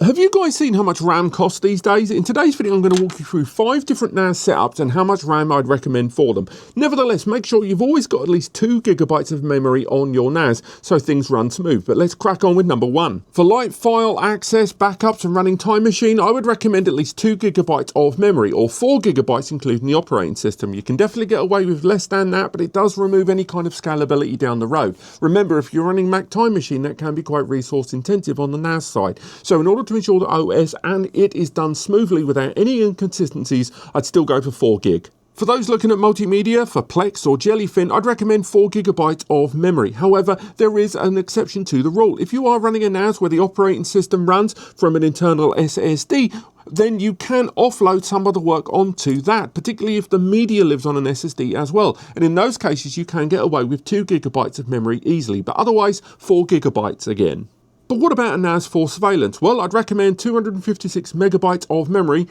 Have you guys seen how much RAM costs these days? In today's video, I'm going to walk you through 5 different NAS setups and how much RAM I'd recommend for them. Nevertheless, make sure you've always got at least 2 GB of memory on your NAS so things run smooth. But let's crack on with number 1. For light file access, backups and running Time Machine, I would recommend at least 2 GB of memory or 4 GB including the operating system. You can definitely get away with less than that, but it does remove any kind of scalability down the road. Remember, if you're running Mac Time Machine, that can be quite resource intensive on the NAS side. So in order to ensure that OS and it is done smoothly without any inconsistencies, I'd still go for 4 gig. For those looking at multimedia, for Plex or Jellyfin, I'd recommend 4 GB of memory. However, there is an exception to the rule. If you are running a NAS where the operating system runs from an internal SSD, then you can offload some of the work onto that, particularly if the media lives on an SSD as well. And in those cases, you can get away with 2 GB of memory easily, but otherwise 4 GB again. But what about a NAS for surveillance? Well, I'd recommend 256 megabytes of memory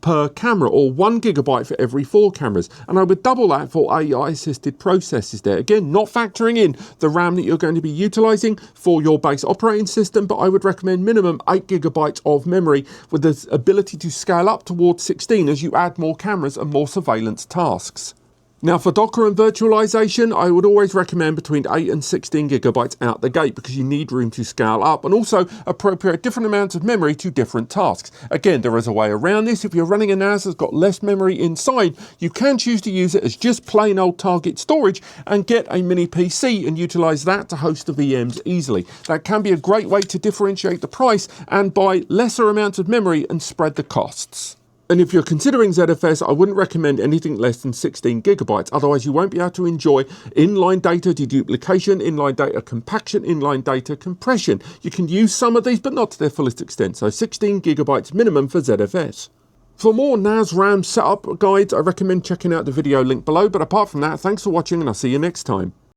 per camera, or 1 GB for every 4 cameras. And I would double that for AI-assisted processes there. Again, not factoring in the RAM that you're going to be utilizing for your base operating system, but I would recommend minimum 8 GB of memory with the ability to scale up towards 16 as you add more cameras and more surveillance tasks. Now for Docker and virtualization, I would always recommend between 8 and 16 GB out the gate because you need room to scale up and also appropriate different amounts of memory to different tasks. Again, there is a way around this. If you're running a NAS that's got less memory inside, you can choose to use it as just plain old target storage and get a mini PC and utilize that to host the VMs easily. That can be a great way to differentiate the price and buy lesser amounts of memory and spread the costs. And if you're considering ZFS, I wouldn't recommend anything less than 16 GB, otherwise you won't be able to enjoy inline data deduplication, inline data compaction, inline data compression. You can use some of these, but not to their fullest extent, so 16 GB minimum for ZFS. For more NAS RAM setup guides, I recommend checking out the video link below, but apart from that, thanks for watching and I'll see you next time.